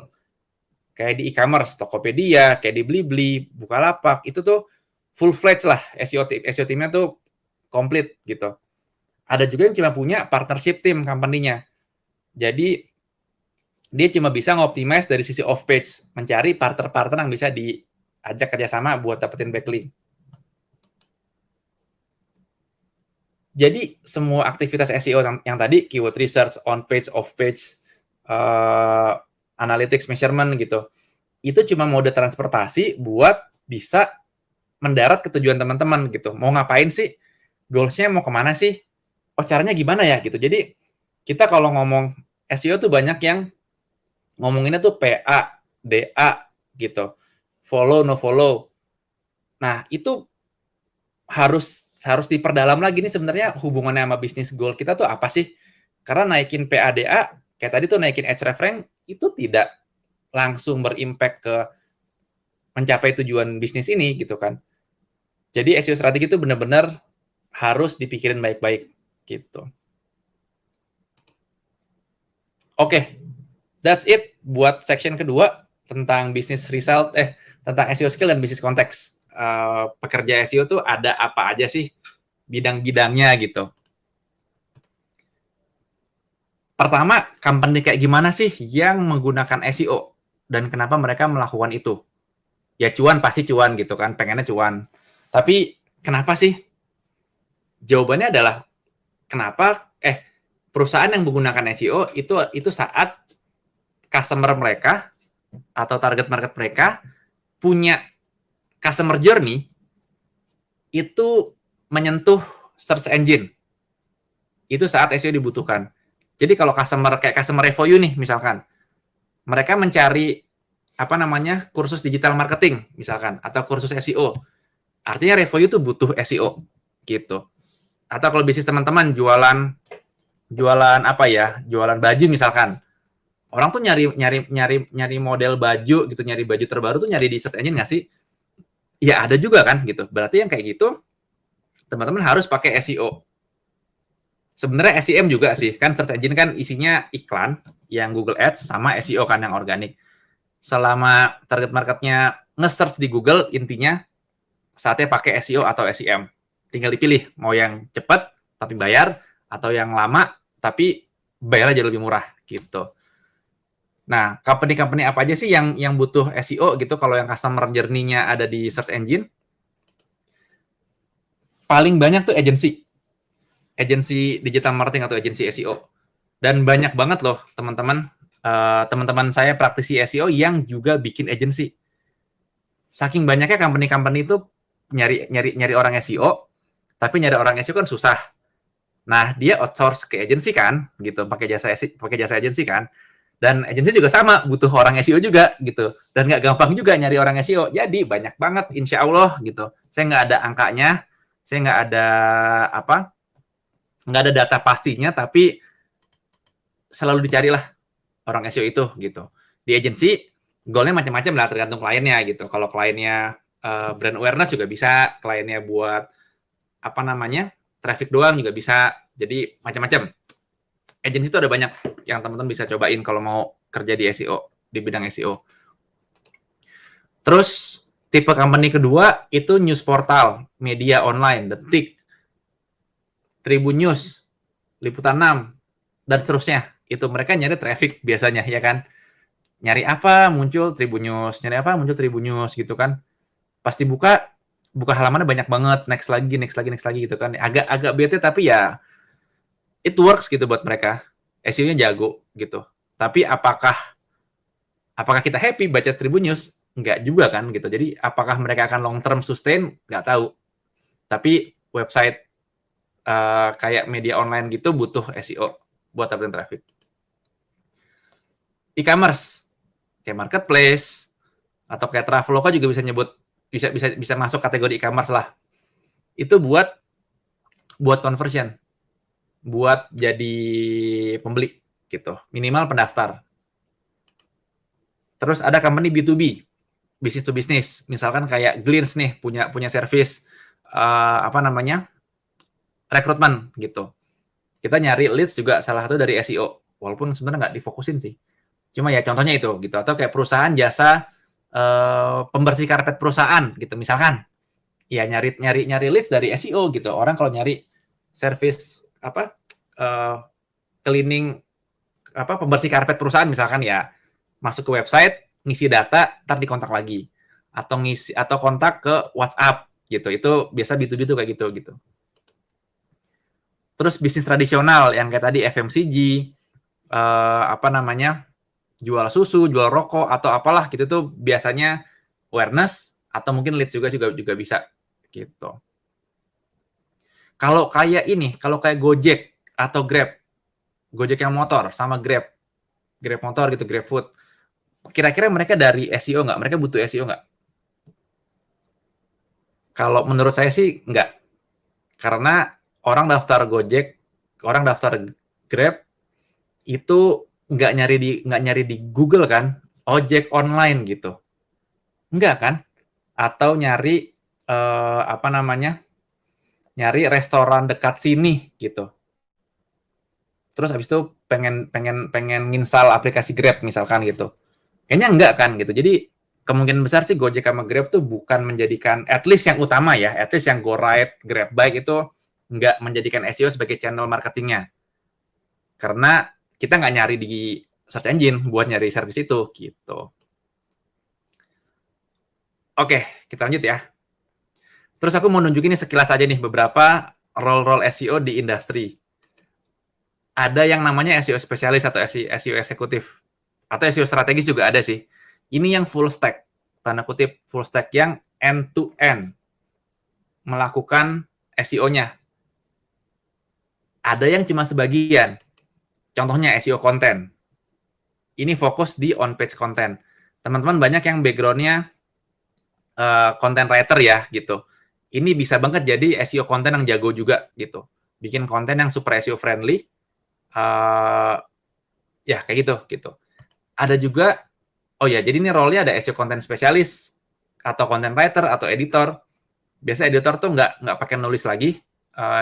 Kayak di e-commerce, Tokopedia, kayak di Blibli, Bukalapak, itu tuh full-fledged lah SEO teamnya tuh komplit gitu. Ada juga yang cuma punya partnership team company-nya. Jadi dia cuma bisa ngoptimize dari sisi off-page, mencari partner-partner yang bisa diajak kerjasama buat dapetin backlink. Jadi semua aktivitas SEO yang tadi, keyword research, on-page, off-page, analytics, measurement gitu, itu cuma mode transportasi buat bisa mendarat ke tujuan teman-teman gitu. Mau ngapain sih? Goals-nya mau kemana sih? Oh, caranya gimana ya? Gitu. Jadi kita kalau ngomong SEO tuh banyak yang ngomonginnya tuh PA, DA gitu. Follow, no follow. Nah, itu harus diperdalam lagi nih sebenarnya hubungannya sama bisnis goal kita tuh apa sih? Karena naikin PADA, kayak tadi tuh naikin Ahrefs itu tidak langsung berimpact ke mencapai tujuan bisnis ini gitu kan. Jadi SEO strategi itu benar-benar harus dipikirin baik-baik gitu. Oke, that's it buat section kedua tentang bisnis result, tentang SEO skill dan bisnis konteks. Pekerja SEO tuh ada apa aja sih bidang-bidangnya gitu. Pertama, company kayak gimana sih yang menggunakan SEO dan kenapa mereka melakukan itu? Ya cuan pasti cuan gitu kan, pengennya cuan. Tapi kenapa sih? Jawabannya adalah kenapa perusahaan yang menggunakan SEO itu saat customer mereka atau target market mereka punya customer journey itu menyentuh search engine. Itu saat SEO dibutuhkan. Jadi kalau kayak customer review nih misalkan, mereka mencari kursus digital marketing misalkan atau kursus SEO. Artinya review itu butuh SEO gitu. Atau kalau bisnis teman-teman jualan jualan baju misalkan. Orang tuh nyari model baju gitu, nyari baju terbaru tuh nyari di search engine nggak sih? Ya ada juga kan gitu. Berarti yang kayak gitu teman-teman harus pakai SEO. Sebenarnya SEM juga sih, kan search engine kan isinya iklan yang Google Ads sama SEO kan yang organik. Selama target marketnya nge-search di Google, intinya saatnya pakai SEO atau SEM. Tinggal dipilih mau yang cepat tapi bayar atau yang lama tapi bayarnya jauh lebih murah gitu. Nah, company-company apa aja sih yang butuh SEO gitu kalau yang customer journey-nya ada di search engine? Paling banyak tuh agensi digital marketing atau agensi SEO. Dan banyak banget loh teman-teman saya praktisi SEO yang juga bikin agensi. Saking banyaknya company-company itu nyari orang SEO, tapi nyari orang SEO kan susah. Nah, dia outsource ke agensi kan, gitu, pakai jasa agensi kan. Dan agensi juga sama, butuh orang SEO juga gitu. Dan nggak gampang juga nyari orang SEO. Jadi banyak banget, insya Allah gitu. Saya nggak ada angkanya, saya nggak ada data pastinya, tapi selalu dicarilah orang SEO itu gitu. Di agensi goalnya macam-macam lah tergantung kliennya gitu. Kalau kliennya brand awareness juga bisa, kliennya buat traffic doang juga bisa. Jadi macam-macam. agency itu ada banyak yang teman-teman bisa cobain kalau mau kerja di SEO, di bidang SEO. Terus tipe company kedua itu news portal, media online, Detik, Tribun News, Liputan 6, dan seterusnya. Itu mereka nyari traffic biasanya, ya kan? Nyari apa, muncul Tribun News. Nyari apa, muncul Tribun News, gitu kan. Pasti buka halamannya banyak banget, next lagi gitu kan. Agak bete, tapi ya it works gitu buat mereka. SEO-nya jago gitu. Tapi apakah kita happy baca Tribun News? Enggak juga kan gitu. Jadi apakah mereka akan long term sustain? Nggak tahu. Tapi website kayak media online gitu butuh SEO buat dapetin traffic. E-commerce kayak marketplace atau kayak Traveloka juga bisa nyebut bisa masuk kategori e-commerce lah. Itu buat conversion, buat jadi pembeli gitu, minimal pendaftar. Terus ada company B2B, business to business, misalkan kayak Glints nih punya service rekrutmen gitu. Kita nyari leads juga salah satu dari SEO, walaupun sebenarnya nggak difokusin sih. Cuma ya contohnya itu gitu, atau kayak perusahaan jasa pembersih karpet perusahaan gitu misalkan. Ya nyari leads dari SEO gitu. Orang kalau nyari service cleaning pembersih karpet perusahaan misalkan ya masuk ke website, ngisi data, ntar dikontak lagi. Atau kontak ke WhatsApp gitu. Itu biasa B2B tuh kayak gitu. Terus bisnis tradisional yang kayak tadi FMCG, jual susu, jual rokok atau apalah gitu tuh biasanya awareness atau mungkin leads juga bisa gitu. Kalau kayak Gojek atau Grab, Gojek yang motor sama Grab motor gitu, Grab Food. Kira-kira mereka dari SEO nggak? Mereka butuh SEO nggak? Kalau menurut saya sih nggak. Karena orang daftar Gojek, orang daftar Grab itu nggak nyari di Google kan, ojek online gitu, nggak kan? Atau nyari nyari restoran dekat sini gitu. Terus habis itu pengen nginstal aplikasi Grab misalkan gitu. Kayaknya enggak kan gitu. Jadi kemungkinan besar sih Gojek sama Grab tuh bukan menjadikan, at least yang utama ya, at least yang GoRide, Grab Bike itu nggak menjadikan SEO sebagai channel marketingnya. Karena kita nggak nyari di search engine buat nyari service itu gitu. Oke, kita lanjut ya. Terus aku mau nunjukin nih sekilas aja nih beberapa role-role SEO di industri. Ada yang namanya SEO spesialis atau SEO eksekutif. Atau SEO strategis juga ada sih. Ini yang full stack, tanda kutip full stack, yang end-to-end melakukan SEO-nya. Ada yang cuma sebagian. Contohnya SEO konten. Ini fokus di on-page konten. Teman-teman banyak yang background-nya content writer ya, gitu. Ini bisa banget jadi SEO konten yang jago juga, gitu. Bikin konten yang super SEO friendly, ya kayak gitu. Ada juga, jadi ini role-nya ada SEO content spesialis, atau content writer, atau editor. Biasa editor tuh nggak pakai nulis lagi,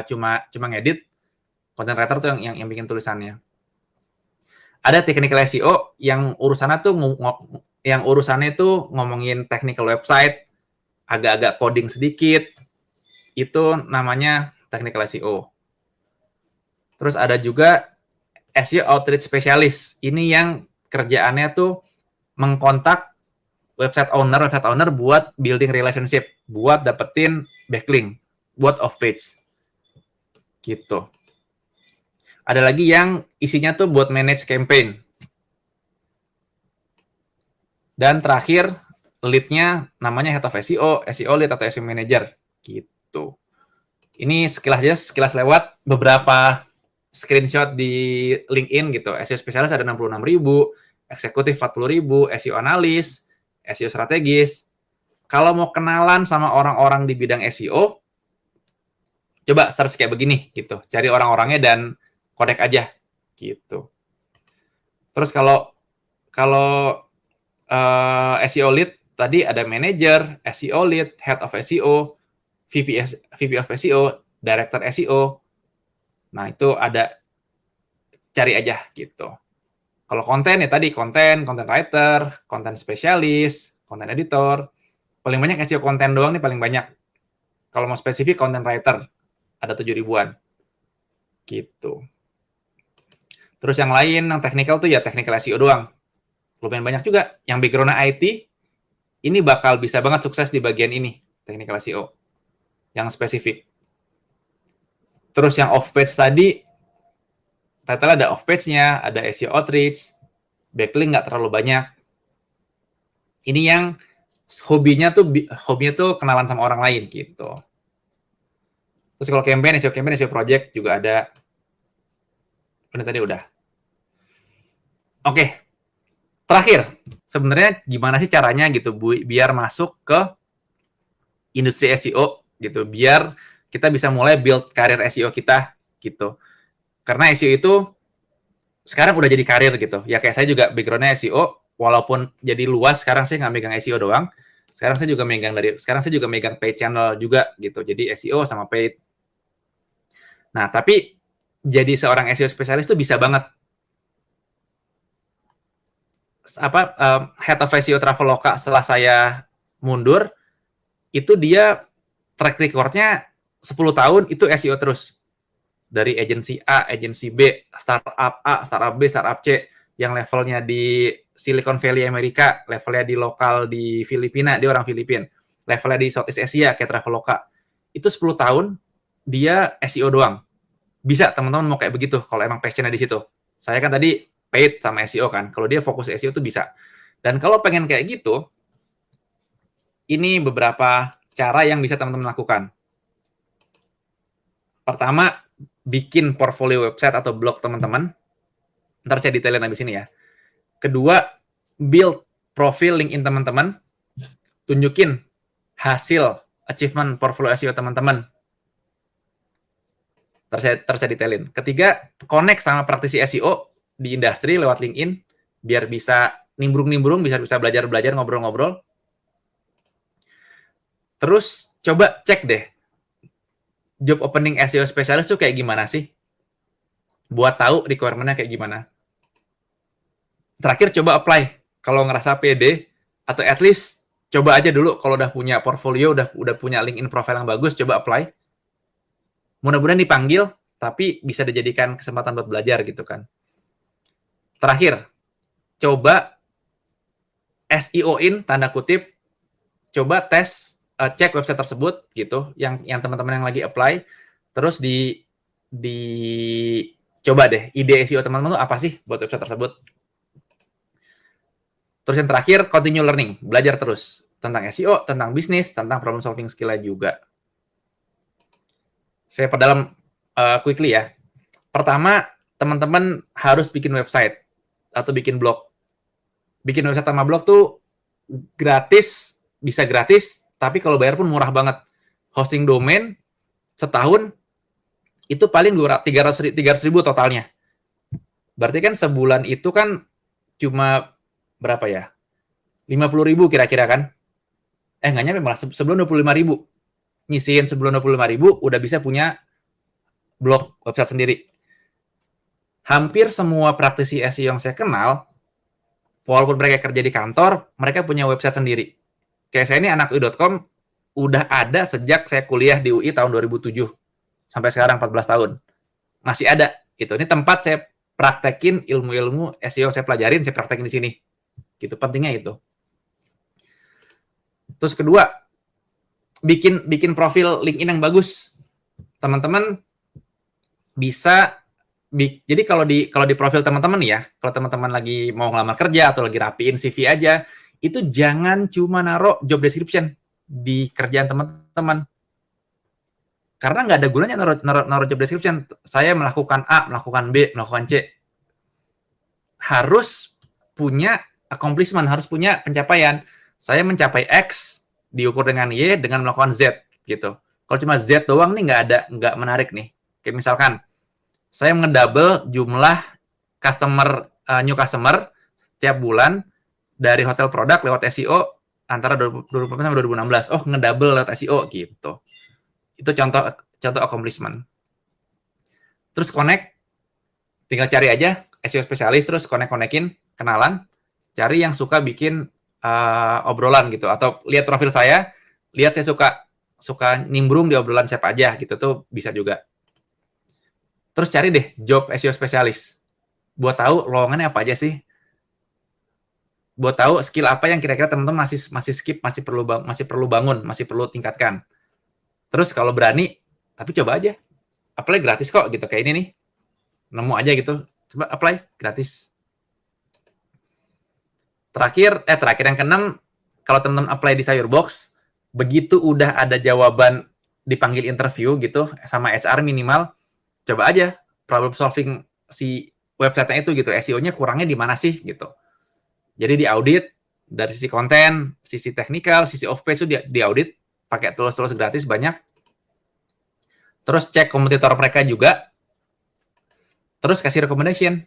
cuma ngedit. Content writer tuh yang bikin tulisannya. Ada technical SEO yang urusannya tuh ngomongin technical website, agak-agak coding sedikit, itu namanya technical SEO. Terus ada juga SEO outreach specialist. Ini yang kerjaannya tuh mengkontak website owner buat building relationship, buat dapetin backlink, buat off page. Gitu. Ada lagi yang isinya tuh buat manage campaign. Dan terakhir, lead-nya namanya head of SEO, SEO lead atau SEO manager. Gitu. Ini sekilas lewat beberapa screenshot di LinkedIn gitu. SEO spesialis ada 66.000, eksekutif 40.000, SEO analis, SEO strategis. Kalau mau kenalan sama orang-orang di bidang SEO, coba search kayak begini gitu. Cari orang-orangnya dan connect aja gitu. Terus kalau SEO lead tadi ada manager, SEO lead, head of SEO, VP of SEO, director SEO. Nah, itu ada cari aja gitu. Kalau konten ya tadi content writer, content spesialis, content editor. Paling banyak SEO konten doang nih paling banyak. Kalau mau spesifik content writer ada 7 ribuan. Gitu. Terus yang lain, yang technical tuh ya technical SEO doang. Lumayan banyak juga. Yang background-nya IT, ini bakal bisa banget sukses di bagian ini, technical SEO. Yang spesifik. Terus yang off-page tadi, title ada off-page-nya, ada SEO outreach, backlink nggak terlalu banyak. Ini yang hobinya tuh kenalan sama orang lain gitu. Terus kalau campaign, SEO project juga ada. Ini tadi udah. Oke. Terakhir, sebenarnya gimana sih caranya gitu biar masuk ke industri SEO gitu, biar kita bisa mulai build karir SEO kita gitu. Karena SEO itu sekarang udah jadi karir gitu. Ya kayak saya juga background-nya SEO, walaupun jadi luas, sekarang saya nggak megang SEO doang. Sekarang saya juga megang paid channel juga gitu. Jadi SEO sama paid. Nah, tapi jadi seorang SEO spesialis tuh bisa banget. Head of SEO Traveloka setelah saya mundur, itu dia track record-nya 10 tahun itu SEO terus. Dari agensi A, agensi B, startup A, startup B, startup C, yang levelnya di Silicon Valley Amerika, levelnya di lokal di Filipina, dia orang Filipina, levelnya di Southeast Asia kayak Traveloka. Itu 10 tahun dia SEO doang. Bisa teman-teman mau kayak begitu kalau emang passion-nya di situ. Saya kan tadi paid sama SEO kan. Kalau dia fokus SEO tuh bisa. Dan kalau pengen kayak gitu, ini beberapa cara yang bisa teman-teman lakukan. Pertama, bikin portfolio website atau blog teman-teman. Ntar saya detailin habis ini ya. Kedua, build profil LinkedIn teman-teman. Tunjukin hasil achievement portfolio SEO teman-teman. Ntar saya detailin. Ketiga, connect sama praktisi SEO di industri lewat LinkedIn, biar bisa nimbrung-nimbrung, bisa belajar-belajar, ngobrol-ngobrol. Terus, coba cek deh, job opening SEO spesialis tuh kayak gimana sih? Buat tahu requirement-nya kayak gimana. Terakhir, coba apply. Kalau ngerasa pede, atau at least coba aja dulu kalau udah punya portfolio, udah punya LinkedIn profile yang bagus, coba apply. Mudah-mudahan dipanggil, tapi bisa dijadikan kesempatan buat belajar gitu kan. Terakhir, coba SEO-in, tanda kutip, coba tes, cek website tersebut gitu, yang teman-teman yang lagi apply, terus coba deh, ide SEO teman-teman tuh apa sih buat website tersebut. Terus yang terakhir, continue learning, belajar terus tentang SEO, tentang bisnis, tentang problem solving skill-nya juga. Saya perdalam quickly ya. Pertama, teman-teman harus bikin website atau bikin blog. Bikin website sama blog tuh gratis, bisa gratis, tapi kalau bayar pun murah banget. Hosting domain setahun itu paling 300 ribu totalnya. Berarti kan sebulan itu kan cuma berapa ya? 50 ribu kira-kira kan? Nggak nyampe malah, sebelum 25 ribu. Nyisihin sebelum 25 ribu, udah bisa punya blog website sendiri. Hampir semua praktisi SEO yang saya kenal, walaupun mereka kerja di kantor, mereka punya website sendiri. Kayak saya ini anak UI.com, udah ada sejak saya kuliah di UI tahun 2007. Sampai sekarang 14 tahun. Masih ada. Gitu. Ini tempat saya praktekin ilmu-ilmu SEO saya pelajarin, saya praktekin di sini. Gitu, pentingnya itu. Terus kedua, bikin profil LinkedIn yang bagus. Teman-teman bisa jadi kalau di profil teman-teman ya, kalau teman-teman lagi mau ngelamar kerja atau lagi rapiin CV aja, itu jangan cuma naruh job description di kerjaan teman-teman. Karena nggak ada gunanya naruh job description. Saya melakukan A, melakukan B, melakukan C. Harus punya accomplishment, harus punya pencapaian. Saya mencapai X, diukur dengan Y, dengan melakukan Z, gitu. Kalau cuma Z doang nih nggak menarik nih. Kayak misalkan, saya ngedouble jumlah new customer tiap bulan dari hotel produk lewat SEO antara 2014 sampai 2016. Oh, ngedouble lewat SEO gitu. Itu contoh accomplishment. Terus connect tinggal cari aja SEO spesialis, terus konek-konekin, kenalan, cari yang suka bikin obrolan gitu, atau lihat profil saya, lihat saya suka nimbrung di obrolan siapa aja gitu, tuh bisa juga. Terus cari deh job SEO spesialis, buat tahu lowongannya apa aja sih, buat tahu skill apa yang kira-kira teman-teman masih skip, masih perlu bangun, masih perlu tingkatkan. Terus kalau berani, tapi coba aja, apply gratis kok gitu, kayak ini nih, nemu aja gitu, coba apply gratis. Terakhir yang keenam, kalau teman-teman apply di Sayurbox, begitu udah ada jawaban dipanggil interview gitu sama HR minimal, coba aja problem solving si website-nya itu gitu, SEO-nya kurangnya di mana sih gitu. Jadi diaudit dari sisi konten, sisi teknikal, sisi off-page itu diaudit pakai tools-tools gratis banyak. Terus cek kompetitor mereka juga. Terus kasih recommendation.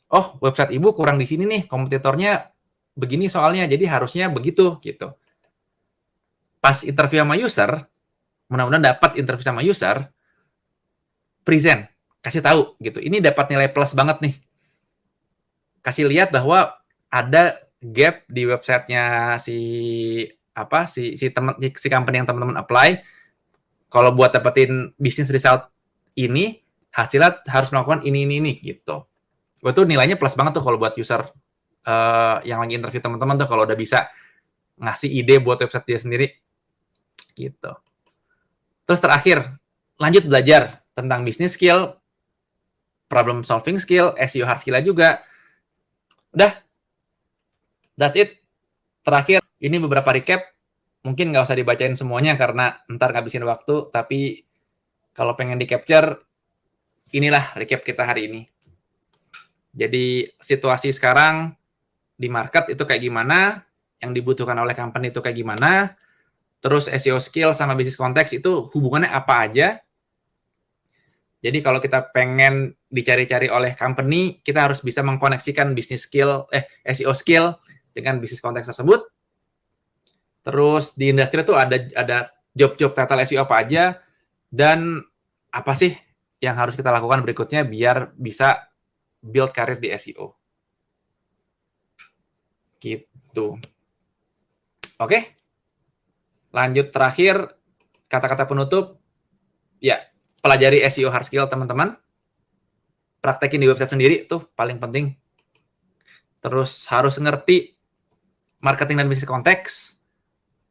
Oh, website ibu kurang di sini nih, kompetitornya begini soalnya, jadi harusnya begitu gitu. Pas interview sama user, mudah-mudahan dapat interview sama user, present, kasih tahu gitu. Ini dapat nilai plus banget nih. Kasih lihat bahwa ada gap di websitenya si company yang teman-teman apply. Kalau buat dapetin business result ini, hasilnya harus melakukan ini gitu. Itu nilainya plus banget tuh kalau buat user yang lagi interview teman-teman tuh, kalau udah bisa ngasih ide buat website dia sendiri gitu. Terus terakhir, lanjut belajar tentang business skill, problem solving skill, SEO hard skill juga. Udah, that's it. Terakhir, ini beberapa recap. Mungkin nggak usah dibacain semuanya karena ntar ngabisin waktu, tapi kalau pengen di-capture, inilah recap kita hari ini. Jadi situasi sekarang di market itu kayak gimana, yang dibutuhkan oleh company itu kayak gimana, terus SEO skill sama bisnis konteks itu hubungannya apa aja. Jadi kalau kita pengen dicari-cari oleh company, kita harus bisa mengkoneksikan bisnis skill, SEO skill dengan bisnis konteks tersebut. Terus di industri itu ada job-job title SEO apa aja, dan apa sih yang harus kita lakukan berikutnya biar bisa build karir di SEO. Gitu. Oke. Lanjut terakhir, kata-kata penutup, ya, pelajari SEO hard skill teman-teman. Praktekin di website sendiri, tuh paling penting. Terus harus ngerti marketing dan bisnis konteks.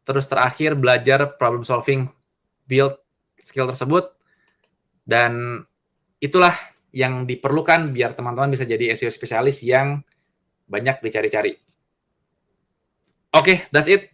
Terus terakhir, belajar problem solving, build skill tersebut. Dan itulah yang diperlukan biar teman-teman bisa jadi SEO spesialis yang banyak dicari-cari. Oke, that's it.